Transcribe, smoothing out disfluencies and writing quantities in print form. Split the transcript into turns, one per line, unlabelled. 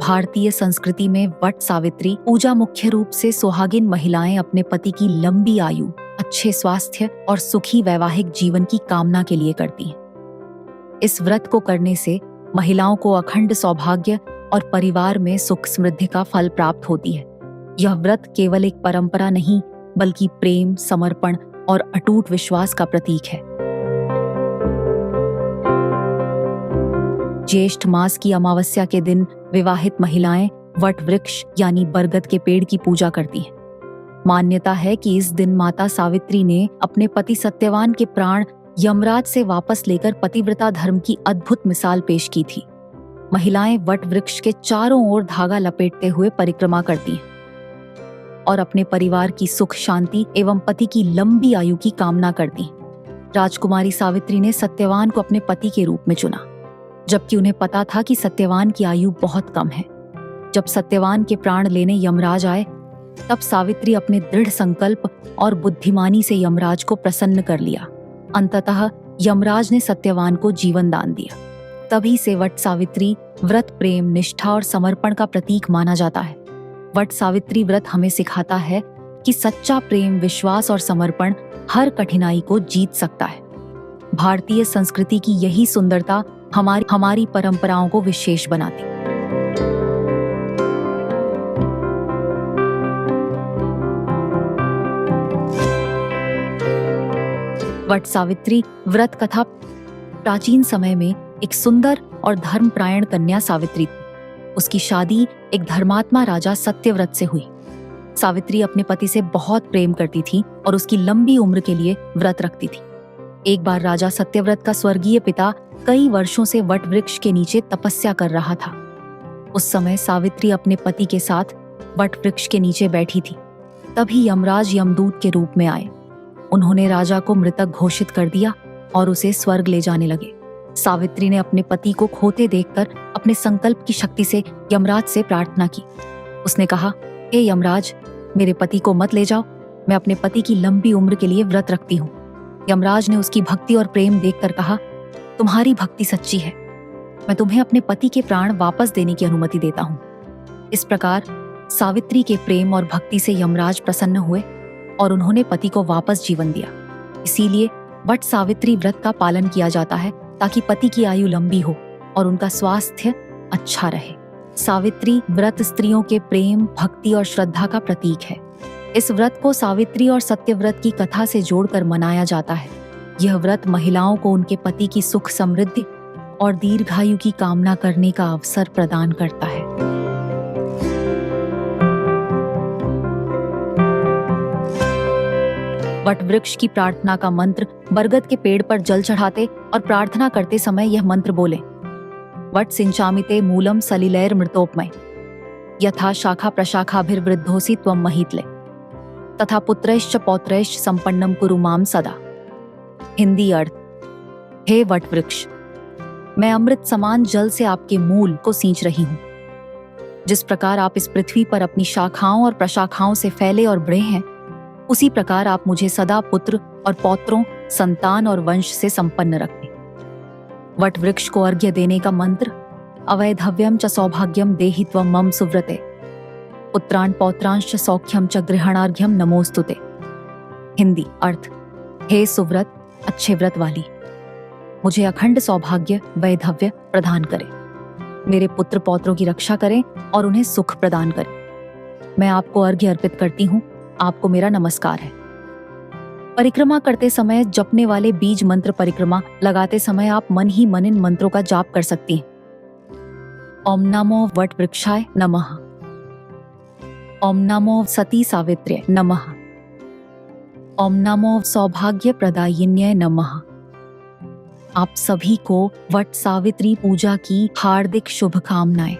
भारतीय संस्कृति में वट सावित्री पूजा मुख्य रूप से सुहागिन महिलाएं अपने पति की लंबी आयु, अच्छे स्वास्थ्य और सुखी वैवाहिक जीवन की कामना के लिए करती हैं। इस व्रत को करने से महिलाओं को अखंड सौभाग्य और परिवार में सुख समृद्धि का फल प्राप्त होती है। यह व्रत केवल एक परंपरा नहीं, बल्कि प्रेम, समर्पण और अटूट विश्वास का प्रतीक है। ज्येष्ठ मास की अमावस्या के दिन विवाहित महिलाएं वट वृक्ष यानी बरगद के पेड़ की पूजा करती हैं। मान्यता है कि इस दिन माता सावित्री ने अपने पति सत्यवान के प्राण यमराज से वापस लेकर पतिव्रता धर्म की अद्भुत मिसाल पेश की थी। महिलाएं वट वृक्ष के चारों ओर धागा लपेटते हुए परिक्रमा करती हैं और अपने परिवार की सुख शांति एवं पति की लंबी आयु की कामना करती हैं। राजकुमारी सावित्री ने सत्यवान को अपने पति के रूप में चुना, जबकि उन्हें पता था कि सत्यवान की आयु बहुत कम है। जब सत्यवान के प्राण लेने यमराज आए, तब सावित्री अपने दृढ़ संकल्प और बुद्धिमानी से यमराज को प्रसन्न कर लिया। अंततः यमराज ने सत्यवान को जीवन दान दिया। तभी से वट सावित्री व्रत प्रेम, निष्ठा और समर्पण का प्रतीक माना जाता है। वट सावित्री व्रत हमें सिखाता है कि सच्चा प्रेम, विश्वास और समर्पण हर कठिनाई को जीत सकता है। भारतीय संस्कृति की यही सुंदरता हमारी परंपराओं को विशेष बनाती। वट सावित्री व्रत कथा प्राचीन समय में एक सुंदर और धर्मपरायण कन्या सावित्री थी। उसकी शादी एक धर्मात्मा राजा सत्यव्रत से हुई। सावित्री अपने पति से बहुत प्रेम करती थी और उसकी लंबी उम्र के लिए व्रत रखती थी। एक बार राजा सत्यव्रत का स्वर्गीय पिता कई वर्षों से वट वृक्ष के नीचे तपस्या कर रहा था। उस समय सावित्री अपने पति के साथ वट वृक्ष के नीचे बैठी थी। तभी यमराज यमदूत के रूप में आए। उन्होंने राजा को मृतक घोषित कर दिया और उसे स्वर्ग ले जाने लगे। सावित्री ने अपने पति को खोते देखकर अपने संकल्प की शक्ति से यमराज से प्रार्थना की। उसने कहा, हे यमराज, मेरे पति को मत ले जाओ, मैं अपने पति की लंबी उम्र के लिए व्रत रखती हूँ। यमराज ने उसकी भक्ति और प्रेम देखकर कहा, तुम्हारी भक्ति सच्ची है, मैं तुम्हें अपने पति के प्राण वापस देने की अनुमति देता हूँ। इस प्रकार सावित्री के प्रेम और भक्ति से यमराज प्रसन्न हुए और उन्होंने पति को वापस जीवन दिया। इसीलिए वट सावित्री व्रत का पालन किया जाता है, ताकि पति की आयु लंबी हो और उनका स्वास्थ्य अच्छा रहे। सावित्री व्रत स्त्रियों के प्रेम, भक्ति और श्रद्धा का प्रतीक है। इस व्रत को सावित्री और सत्यव्रत की कथा से जोड़कर मनाया जाता है। यह व्रत महिलाओं को उनके पति की सुख समृद्धि और दीर्घायु की कामना करने का अवसर प्रदान करता है। वट वृक्ष की प्रार्थना का मंत्र। बरगद के पेड़ पर जल चढ़ाते और प्रार्थना करते समय यह मंत्र बोले, वट सिंचामिते मूलम सलिलैर मृतोपमय यथा शाखा प्रशाखाभिर्वृद्धोसि त्वं महितले तथा पुत्रैश्च पौत्रैश्च संपन्नम कुरु माम सदा। हिंदी अर्थ, हे वट वृक्ष, मैं अमृत समान जल से आपके मूल को सींच रही हूँ। जिस प्रकार आप इस पृथ्वी पर अपनी शाखाओं और प्रशाखाओं से फैले और बढ़े हैं, उसी प्रकार आप मुझे सदा पुत्र और पौत्रों, संतान और वंश से संपन्न रखें। वट वृक्ष को अर्घ्य देने का मंत्र, अवैधव्यम च सौभाग्यम देहि त्वं मम सुव्रते पुत्रान् पौत्रांश्च सौख्यम च गृहणार्घ्यम नमोस्तुते। हिंदी अर्थ, हे सुव्रत, अच्छे व्रत वाली, मुझे अखंड सौभाग्य, वैधव्य प्रदान करें, मेरे पुत्र पौत्रों की रक्षा करें और उन्हें सुख प्रदान करें। मैं आपको अर्घ्य अर्पित करती हूँ, आपको मेरा नमस्कार है। परिक्रमा करते समय जपने वाले बीज मंत्र परिक्रमा लगाते समय आप मन ही मन इन मंत्रों का जाप कर सकती हैं। ओम नमो वट वृक्षाय नमः, ओम नमो सती सावित्र्य नमः, ओम नमो सौभाग्य प्रदायिन्य नमः। आप सभी को वट सावित्री पूजा की हार्दिक शुभकामनाएं।